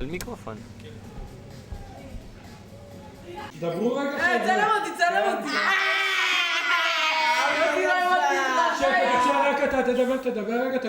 על מיקרופון. דברו רגע חבר'ה. צלם אותי. שקט, אפשר רק אתה תדבר רגע.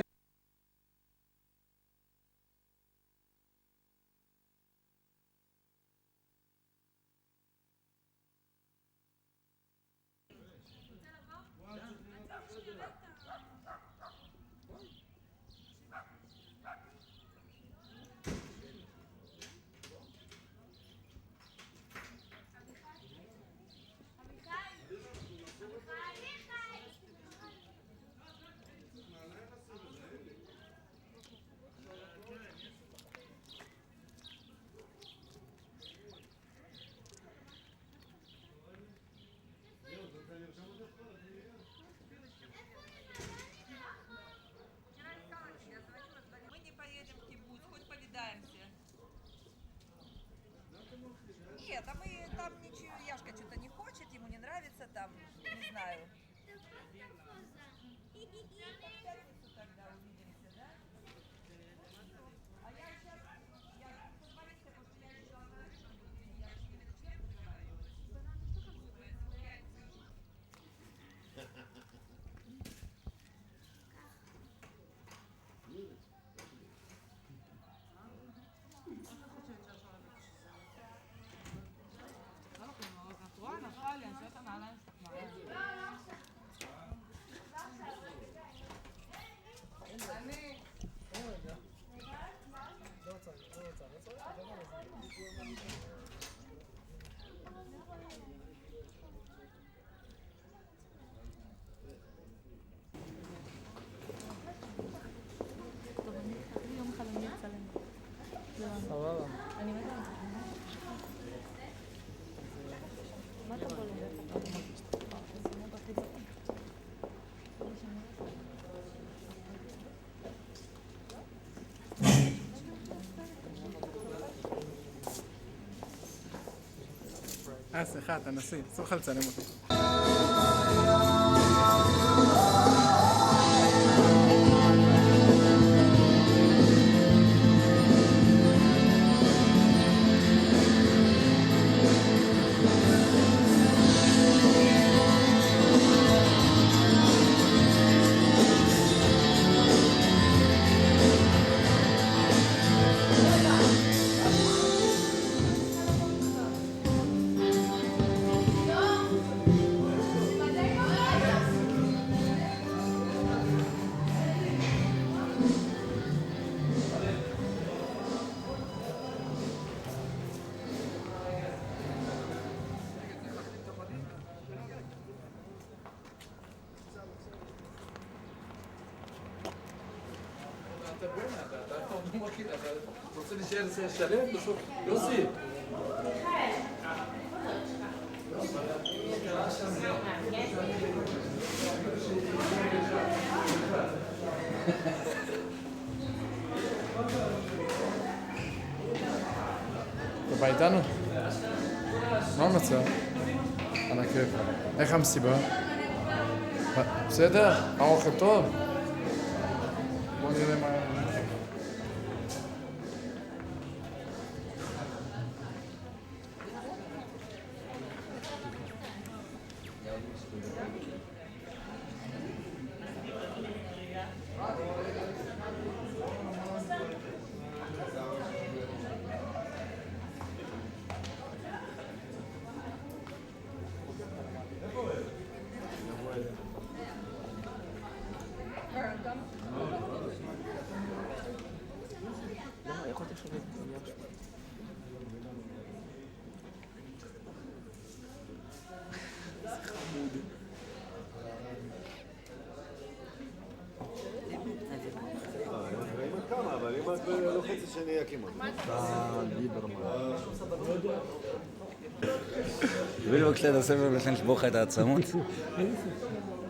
Нет, а мы там ничего, Яшка что-то не хочет, ему не нравится, там, не знаю. В пятницу тогда увидимся, да? А я сейчас, позвоните, потому что я решила, סליחה, תנסי, אסור לך לצלם אותי. אתה רוצה להישאר שלם? בסוף, יוסי! אתה בא איתנו? מה המצב? על הכיף. איך המסיבה? בסדר? האוכל טוב? בוא נראה מה... אבל אם את לוחצת שאני אקים אותה. תביא לי בבקשה את הספר ולכן לשבור לך את העצמות.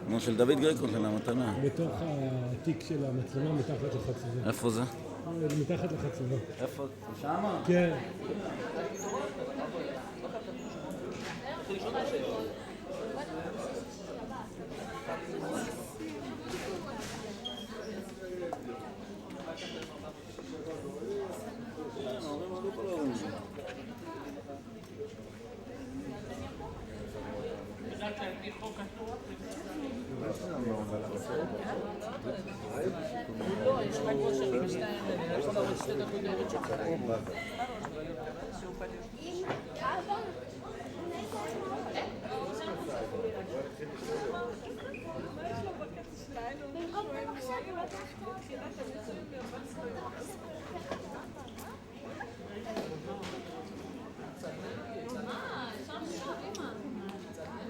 כמו של דוד גריקו, של המתנה. בתוך התיק של המצלמה, מתחת לחצבה. איפה זה? מתחת לחצבה. איפה? שמה? כן.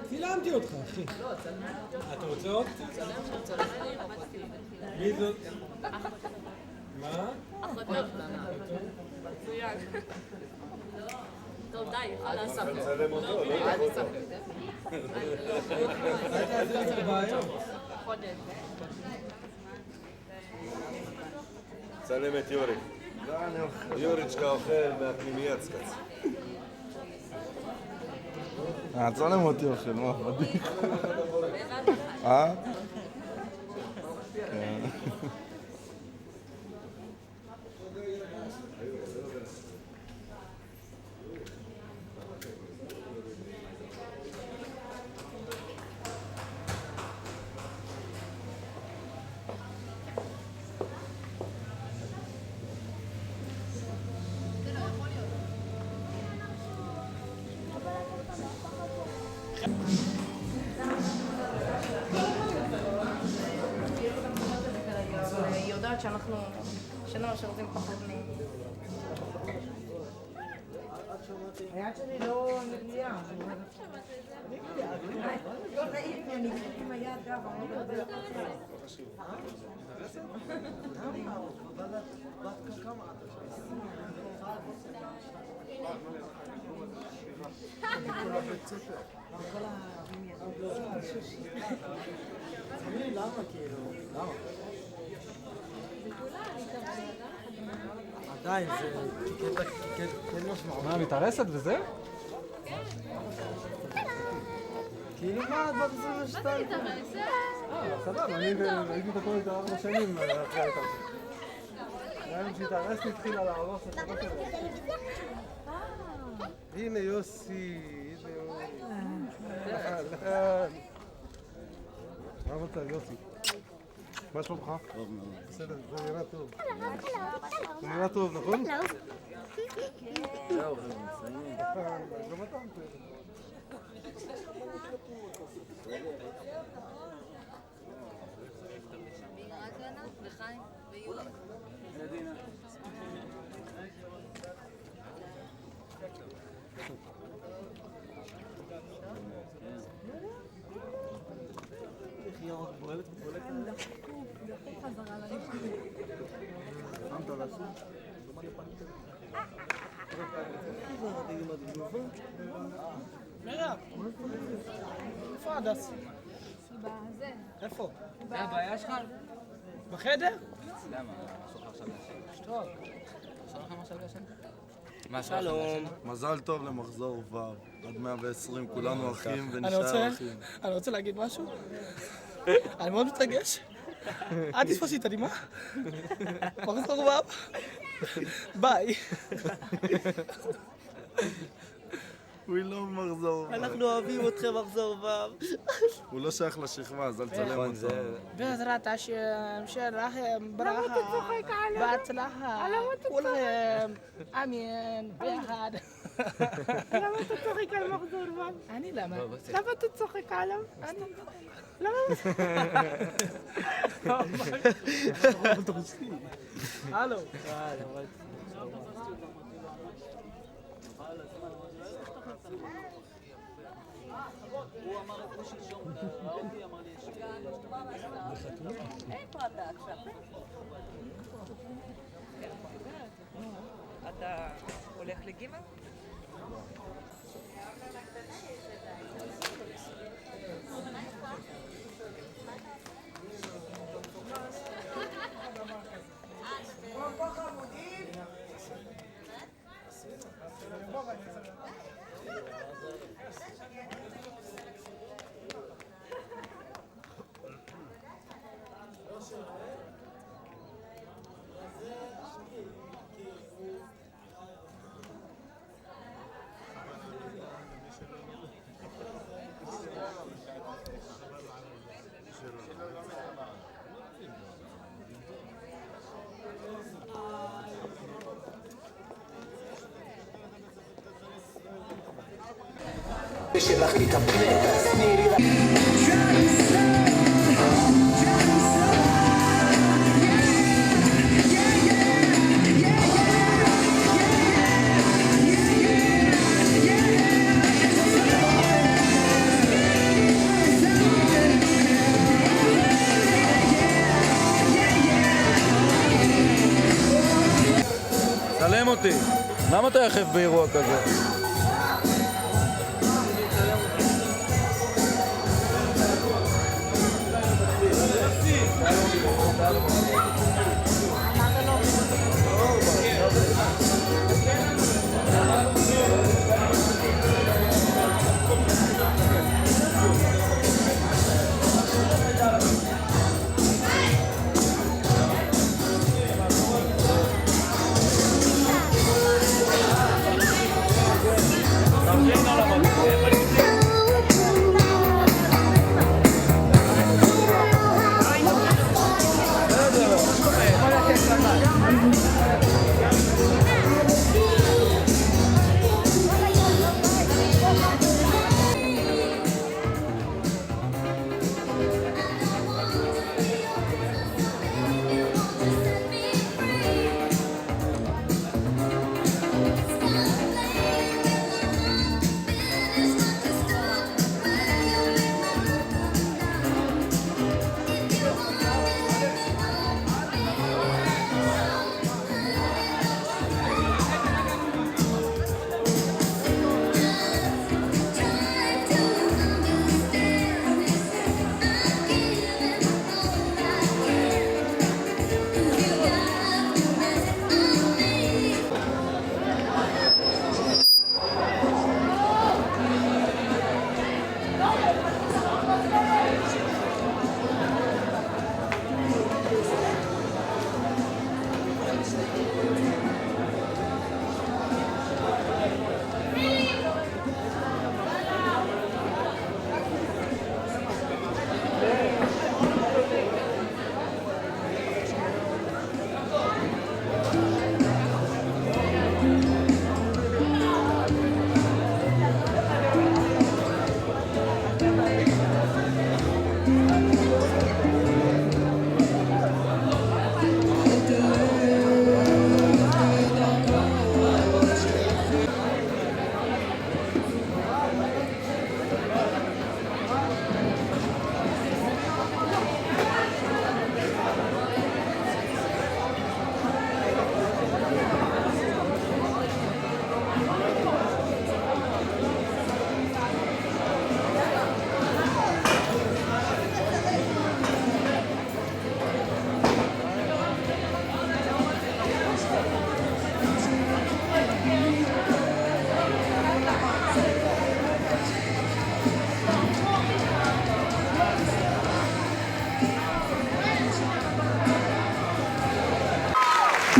צילמתי אותך, אחי. אתה רוצה עוד? מי זאת? מה? מצוין. טוב, די, חלאס. מצלם אותו, לא? אל תעשה את זה בעיות. צלם את יורי. יוריצ'קה אוכל מהפנימייה צקץ. צלם אותי אוכל, מה? מדהים. כן. היא יודעת שאנחנו משרתים פחות מ... היד שלי לא נגמיה. לא נעים לי, אני עם היד גם, אני לא יודעת. עדיין, זה כן משמעות. מה, מתארסת וזה? כאילו מה, את בת 22? סבבה, אני הייתי את הכל את 4 שנים אחרי ההתארסות. היום שהתארסתי התחילה להרוס את הכל שלו. הנה יוסי, הנה יוסי. מה רוצה יוסי? מה שלומך? טוב מאוד. בסדר, זה נראה טוב. זה נראה טוב, נכון? זהו, מסיימים. גם אתה מסיים. מירב, איפה הדס? בזה. איפה? זה הבעיה שלך? בחדר? למה? אסור לך עכשיו לשן? שטוב. אסור לכם עכשיו לשן? מה, שלום. מזל טוב למחזור ו' עד 120, כולנו אחים אני ונשאר אחים. רוצה להגיד משהו. אני מאוד מתרגש. אל תתפוס לי את הנימה. מחזור ו'. ביי. הוא לא מחזור ו'. אנחנו אוהבים אתכם מחזור ו'. הוא לא שייך לשכבה, אז אל תצלם אותו. בעזרת השם, שלכם ברכה, בהצלחה, כולכם, אמן, ביחד. למה אתה צוחק על מחזור ו'? אני למה? למה אתה צוחק עליו? למה? הלו. איפה אתה עכשיו? אתה הולך לגימל? צלם אותי. למה אתה יחף באירוע כזה?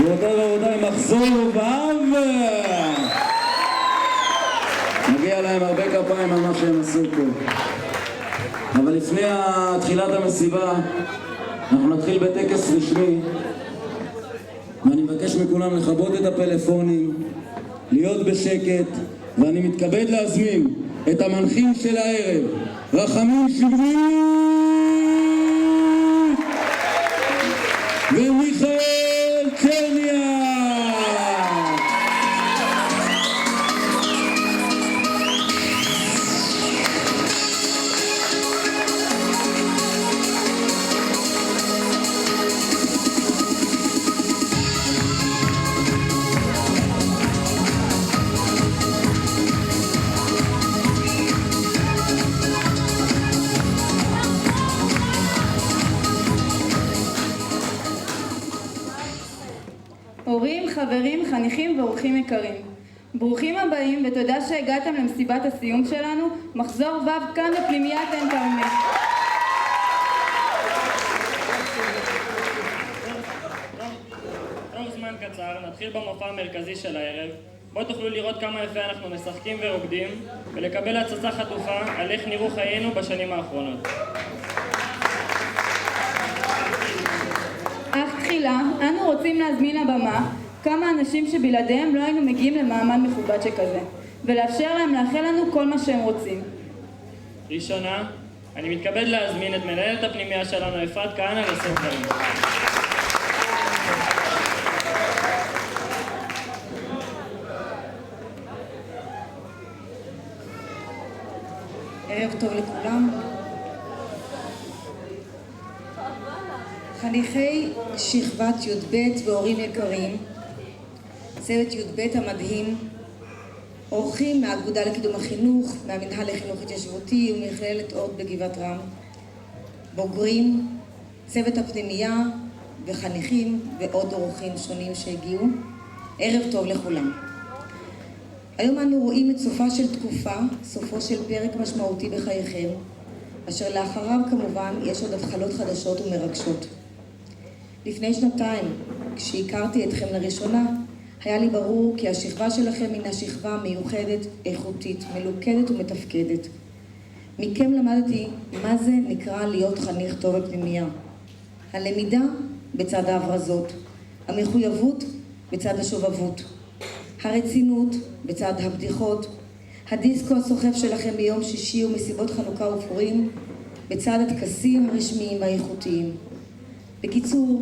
גבירותיי ורבותיי, מחזור ואב! מגיע להם הרבה כפיים על מה שהם עשו פה. אבל לפני תחילת המסיבה, אנחנו נתחיל בטקס רשמי, ואני מבקש מכולם לכבות את הפלאפונים, להיות בשקט, ואני מתכבד להזמין את המנחים של הערב, רחמים שברי ומיכאל צ'רניאק. הורים, חברים, חניכים ואורחים יקרים, ברוכים הבאים ותודה שהגעתם למסיבת הסיום שלנו, מחזור ו' כאן בפנימיית עין כרמל. תוך זמן קצר נתחיל במופע המרכזי של הערב, בו תוכלו לראות כמה יפה אנחנו משחקים ורוקדים ולקבל הצצה חטופה על איך נראו חיינו בשנים האחרונות. אך תחילה, אנו רוצים להזמין לבמה כמה אנשים שבלעדיהם לא היינו מגיעים למעמד מכובד שכזה. ולאפשר להם לאחל לנו כל מה שהם רוצים. ראשונה, אני מתכבד להזמין את מנהלת הפנימייה שלנו, אפרת כהנא, לשאת דברים. ערב טוב לכולם. חניכי שכבת י"ב והורים יקרים, צוות י"ב המדהים, אורחים מהאגודה לקידום החינוך, מהמנהל לחינוך התיישבותי ומכללת אורט בגבעת רם, בוגרים, צוות הפנימייה וחניכים ועוד אורחים שונים שהגיעו. ערב טוב לכולם. היום אנו רואים את סופה של תקופה, סופו של פרק משמעותי בחייכם, אשר לאחריו כמובן יש עוד התחלות חדשות ומרגשות. לפני שנתיים, כשהכרתי אתכם לראשונה, היה לי ברור כי השכבה שלכם הינה שכבה מיוחדת, איכותית, מלוכדת ומתפקדת. מכם למדתי מה זה נקרא להיות חניך טוב בפנימייה. הלמידה בצד ההברזות, המחויבות בצד השובבות, הרצינות בצד הבדיחות, הדיסקו הסוחף שלכם ביום שישי ומסיבות חנוכה ופורים, בצד הטקסים הרשמיים והאיכותיים. בקיצור,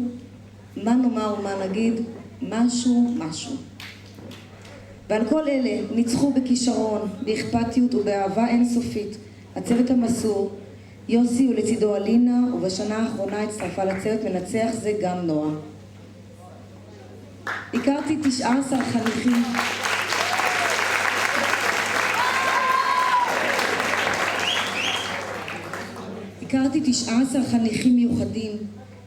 מה נאמר ומה נגיד? משהו. ועל כל אלה ניצחו בכישרון, באכפתיות ובאהבה אינסופית הצוות המסור, יוסי ולצידו אלינה, ובשנה האחרונה הצטרפה לצוות מנצח זה גם נועה. הכרתי 19 חניכים הכרתי 19 חניכים מיוחדים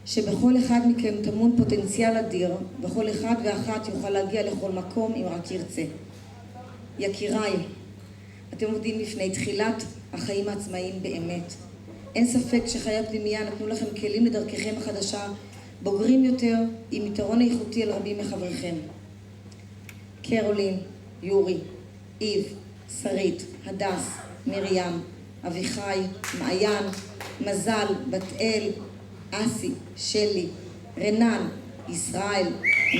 שבכל אחד מכם טמון פוטנציאל אדיר, וכל אחד ואחת יוכל להגיע לכל מקום אם רק ירצה. יקיריי, אתם עומדים לפני תחילת החיים העצמאיים באמת. אין ספק שחיי הפנימייה נתנו לכם כלים לדרככם החדשה, בוגרים יותר עם יתרון איכותי על רבים מחבריכם. קרולין, יורי, איב, שרית, הדס, מרים, אביחי, מעיין, מזל, בת אל, אסי, שלי, רנן, ישראל,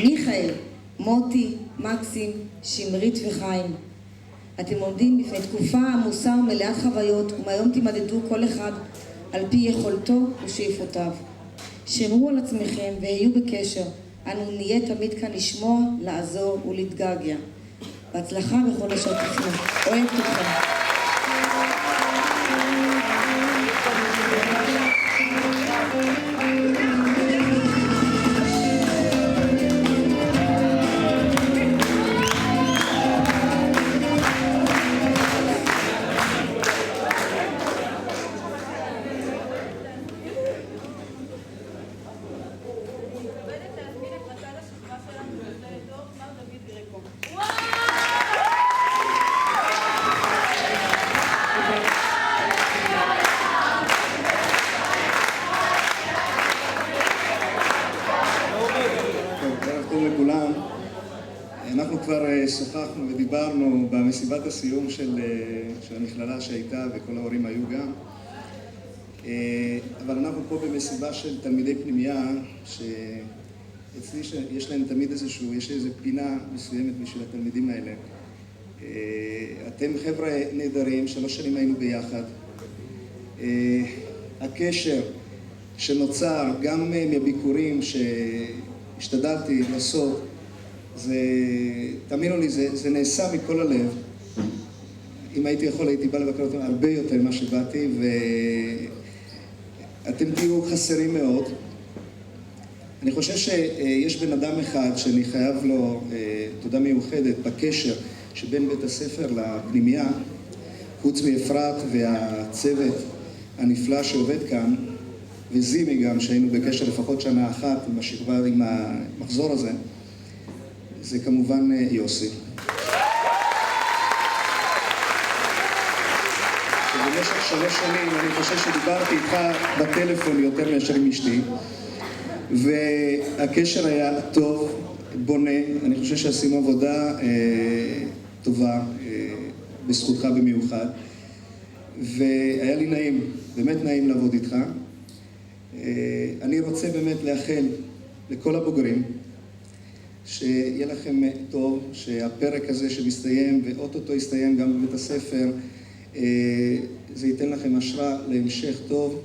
מיכאל, מוטי, מקסים, שמרית וחיים. אתם עומדים בפני תקופה עמוסה ומלאת חוויות, ומהיום תימדדו כל אחד על פי יכולתו ושאיפותיו. שמרו על עצמכם והיו בקשר, אנו נהיה תמיד כאן לשמוע, לעזור ולהתגעגע. בהצלחה בכל אשר תפנו. אוהבת אתכם. אנחנו כבר שוחחנו ודיברנו במסיבת הסיום של המכללה שהייתה, וכל ההורים היו גם. אבל אנחנו פה במסיבה של תלמידי פנימייה, שאצלי יש להם תמיד יש איזו פינה מסוימת בשביל התלמידים האלה. אתם חבר'ה נהדרים, 3 שנים היינו ביחד. הקשר שנוצר גם מהביקורים שהשתדלתי לעשות, תאמינו לי, זה נעשה מכל הלב. אם הייתי יכול, הייתי בא לבקר אותם הרבה יותר ממה שבאתי, ואתם תהיו חסרים מאוד. אני חושב שיש בן אדם אחד שאני חייב לו תודה מיוחדת בקשר שבין בית הספר לפנימייה, חוץ מאפרת והצוות הנפלא שעובד כאן, וזימי גם, שהיינו בקשר לפחות שנה אחת עם השכבה, עם המחזור הזה, זה כמובן יוסי. במשך 3 שנים אני חושב שדיברתי איתך בטלפון יותר מאשר עם אשתי, והקשר היה טוב, בונה. אני חושב שעשינו עבודה טובה, בזכותך במיוחד, והיה לי נעים, באמת נעים לעבוד איתך. אני רוצה באמת לאחל לכל הבוגרים שיהיה לכם טוב, שהפרק הזה שמסתיים ואוטוטו יסתיים גם בבית הספר, זה ייתן לכם השראה להמשך טוב,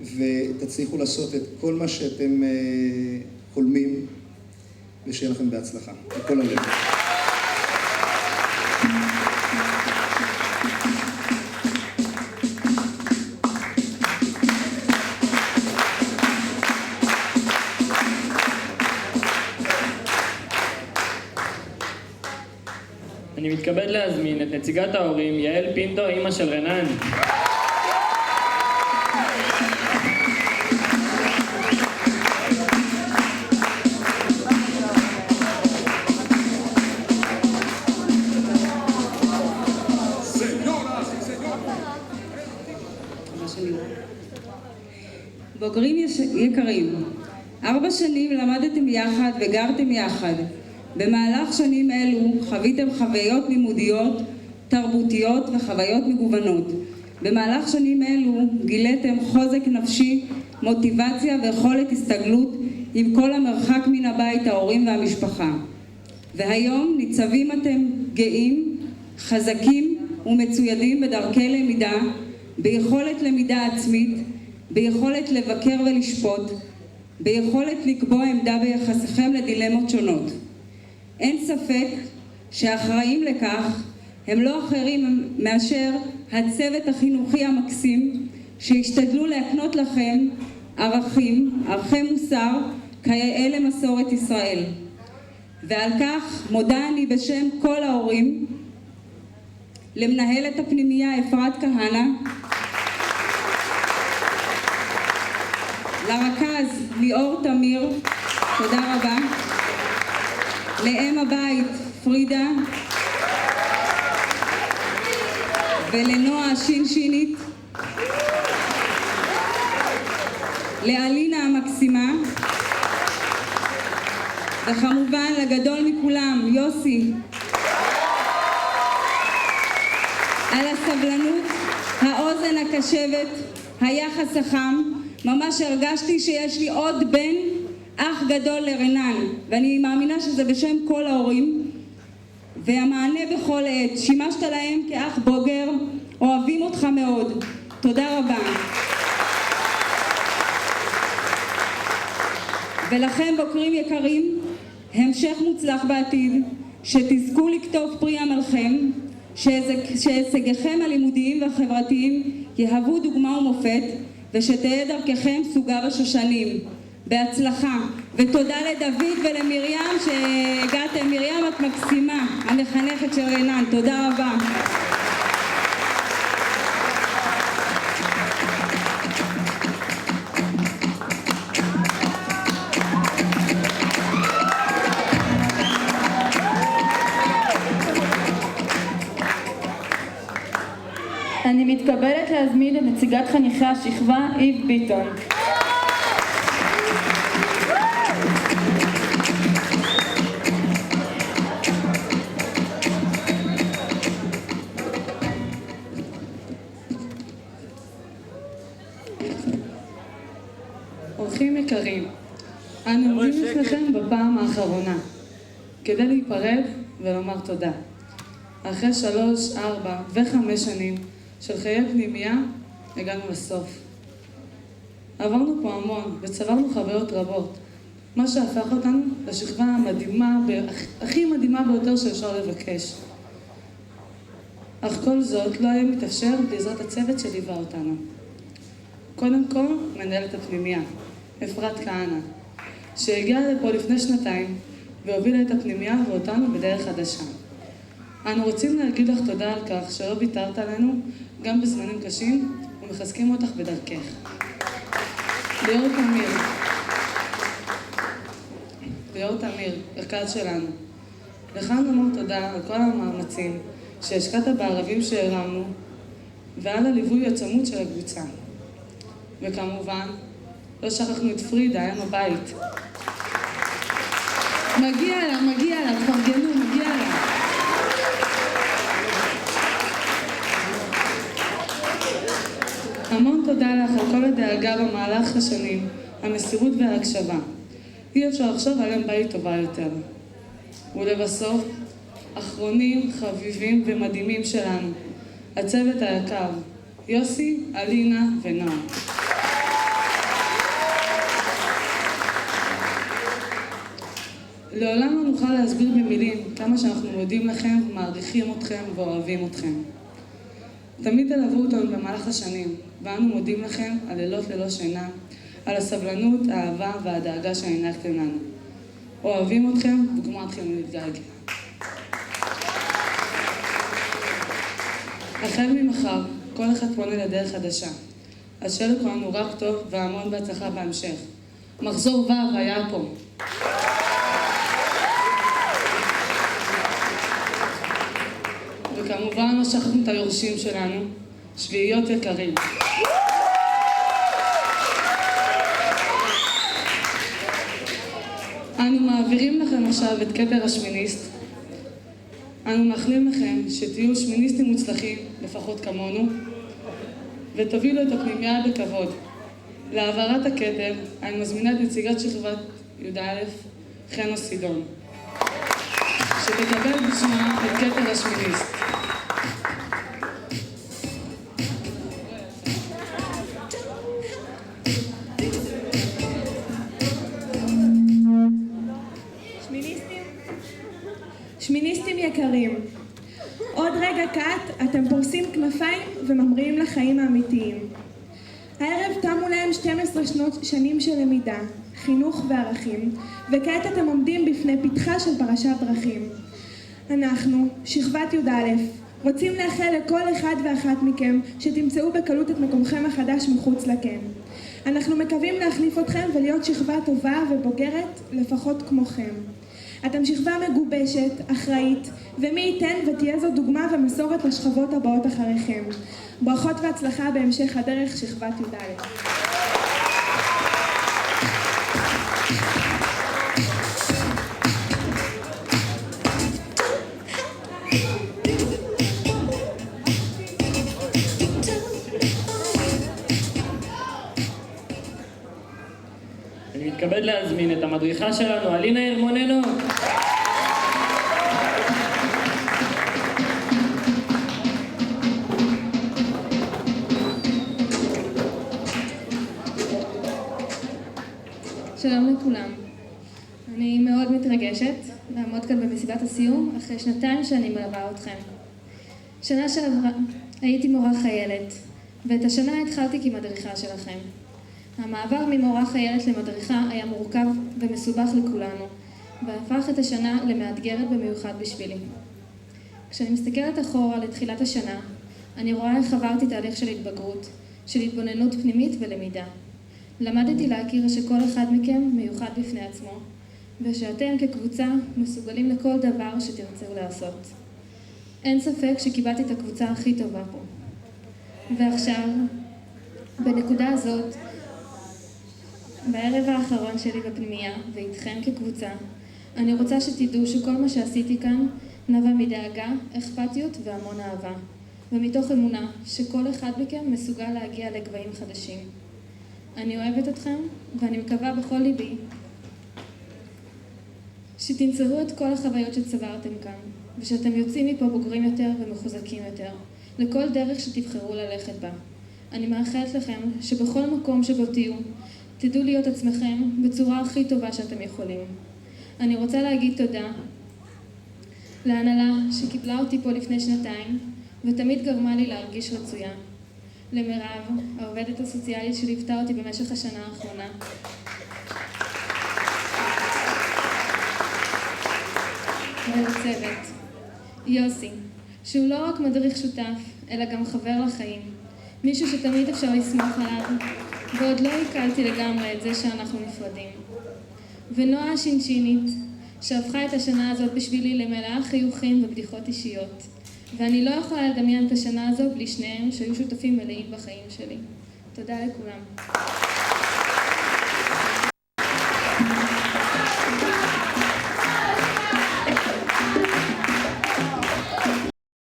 ותצליחו לעשות את כל מה שאתם חולמים, ושיהיה לכם בהצלחה. מכל הלב. אני מתכבד להזמין את נציגת ההורים, יעל פינטו, אמא של רנן. בוגרים יקרים, 4 שנים למדתם יחד וגרתם יחד. במהלך שנים אלו חוויתם חוויות לימודיות, תרבותיות וחוויות מגוונות. במהלך שנים אלו גיליתם חוזק נפשי, מוטיבציה ויכולת הסתגלות עם כל המרחק מן הבית, ההורים והמשפחה. והיום ניצבים אתם גאים, חזקים ומצוידים בדרכי למידה, ביכולת למידה עצמית, ביכולת לבקר ולשפוט, ביכולת לקבוע עמדה ביחסכם לדילמות שונות. אין ספק שהאחראים לכך הם לא אחרים מאשר הצוות החינוכי המקסים שהשתדלו להקנות לכם ערכים, ערכי מוסר, כיאה למסורת ישראל. ועל כך מודה אני בשם כל ההורים למנהלת הפנימייה אפרת כהנא, לרכז ליאור תמיר, תודה רבה, לאם הבית פרידה ולנועה שינשינית, לאלינה המקסימה, וכמובן לגדול מכולם יוסי, על הסבלנות, האוזן הקשבת, היחס החם. ממש הרגשתי שיש לי עוד בן, אח גדול לרנן, ואני מאמינה שזה בשם כל ההורים. והמענה בכל עת, שימשת להם כאח בוגר, אוהבים אותך מאוד. תודה רבה. ולכם בוקרים יקרים, המשך מוצלח בעתיד, שתזכו לכתוב פרי עמלכם, שהישגיכם הלימודיים והחברתיים יהוו דוגמה ומופת, ושתהיה דרככם סוגה בשושנים. בהצלחה. ותודה לדוד ולמרים שהגעתם. מרים את מקסימה, המחנכת של רנן. תודה רבה. אני מתכבדת להזמין את נציגת חניכי השכבה, איב ביטון. אורחים יקרים, אנו עומדים לפניכם בפעם האחרונה כדי להיפרד ולומר תודה. אחרי 3, 4 ו5 שנים של חיי פנימייה הגענו לסוף. עברנו פה המון וצברנו חוויות רבות, מה שהפך אותנו לשכבה המדהימה, הכי מדהימה ביותר שאפשר לבקש. אך כל זאת לא היה מתאפשר בעזרת הצוות שליווה אותנו. קודם כל, מנהלת הפנימייה, אפרת כהנא, שהגיעה לפה לפני 2 והובילה את הפנימייה ואותנו בדרך חדשה. אנו רוצים להגיד לך תודה על כך שלא ויתרת עלינו גם בזמנים קשים ומחזקים אותך בדרכך. ליאור תמיר, רכז שלנו. לך נאמר תודה על כל המאמצים שהשקעת בערבים שהרמנו ועל הליווי הצמוד של הקבוצה. וכמובן, לא שכחנו את פרידה, אם הבית. מגיע לה, תפרגנו, מגיע לה. המון תודה לך על כל הדאגה במהלך השנים, המסירות וההקשבה. אי אפשר לחשוב על בית טובה יותר. ולבסוף, אחרונים, חביבים ומדהימים שלנו, הצוות היקר, יוסי, אלינה ונועה. לעולם לא נוכל להסביר במילים כמה שאנחנו מודים לכם, מעריכים אתכם ואוהבים אתכם. תמיד תלוו אותנו במהלך השנים, ואנו מודים לכם על לילות ללא שינה, על הסבלנות, האהבה והדאגה שהענקתם לנו. אוהבים אתכם וכמו התחילנו להתגעגע. החל ממחר, כל אחד פונה לדרך חדשה. אז שיהיה לכולנו רק טוב והמון בהצלחה בהמשך. מחזור ו' היה פה. וכמובן לא שכחנו את היורשים שלנו, שביעיות יקרים. אנו מעבירים לכם עכשיו את כתר השמיניסט. אנו מאחלים לכם שתהיו שמיניסטים מוצלחים, לפחות כמונו, ותובילו את הפנימייה בכבוד. להעברת הכתר, אני מזמינה את נציגת שכבת י"א, חנו סידון, שתקבל בשמה את כתר השמיניסט. שמיניסטים יקרים, עוד רגע קט אתם פורסים כנפיים וממריאים לחיים האמיתיים. הערב תמו להם 12 שנים של למידה, חינוך וערכים, וכעת אתם עומדים בפני פתחה של פרשת דרכים. אנחנו, שכבת י"א, רוצים לאחל לכל אחד ואחת מכם שתמצאו בקלות את מקומכם החדש מחוץ לקן. אנחנו מקווים להחליף אתכם ולהיות שכבה טובה ובוגרת לפחות כמוכם. אתם שכבה מגובשת, אחראית, ומי ייתן ותהיה זו דוגמה ומסורת לשכבות הבאות אחריכם. ברכות והצלחה בהמשך הדרך, שכבת י"א. אני מתכבד להזמין את המדריכה שלנו, אלינה הרמוננו. שלום לכולם. אני מאוד מתרגשת לעמוד כאן במסיבת הסיום אחרי שנתיים שאני מלווה אתכם. שנה שעברה הייתי מורה חיילת, ואת השנה התחלתי כמדריכה שלכם. המעבר ממורה חיילת למדריכה היה מורכב ומסובך לכולנו, והפך את השנה למאתגרת במיוחד בשבילי. כשאני מסתכלת אחורה לתחילת השנה, אני רואה איך עברתי תהליך של התבגרות, של התבוננות פנימית ולמידה. למדתי להכיר שכל אחד מכם מיוחד בפני עצמו, ושאתם כקבוצה מסוגלים לכל דבר שתרצו לעשות. אין ספק שקיבלתי את הקבוצה הכי טובה פה. ועכשיו, בנקודה הזאת, בערב האחרון שלי בפנימייה, ואיתכם כקבוצה, אני רוצה שתדעו שכל מה שעשיתי כאן נבע מדאגה, אכפתיות והמון אהבה, ומתוך אמונה שכל אחד מכם מסוגל להגיע לגבהים חדשים. אני אוהבת אתכם, ואני מקווה בכל ליבי שתמצאו את כל החוויות שצברתם כאן, ושאתם יוצאים מפה בוגרים יותר ומחוזקים יותר, לכל דרך שתבחרו ללכת בה. אני מאחלת לכם שבכל מקום שבו תהיו, תדעו להיות עצמכם בצורה הכי טובה שאתם יכולים. אני רוצה להגיד תודה להנהלה שקיבלה אותי פה לפני שנתיים, ותמיד גרמה לי להרגיש רצויה. למירב, העובדת הסוציאלית שליוותה אותי במשך השנה האחרונה. ולצוות, יוסי, שהוא לא רק מדריך שותף, אלא גם חבר לחיים. מישהו שתמיד אפשר לסמוך עליו, ועוד לא הקלתי לגמרי את זה שאנחנו נפרדים. ונועה השינשינית, שהפכה את השנה הזאת בשבילי למלאה חיוכים ובדיחות אישיות. ואני לא יכולה לדמיין את השנה הזו בלי שניהם שהיו שותפים מלאים בחיים שלי. תודה לכולם.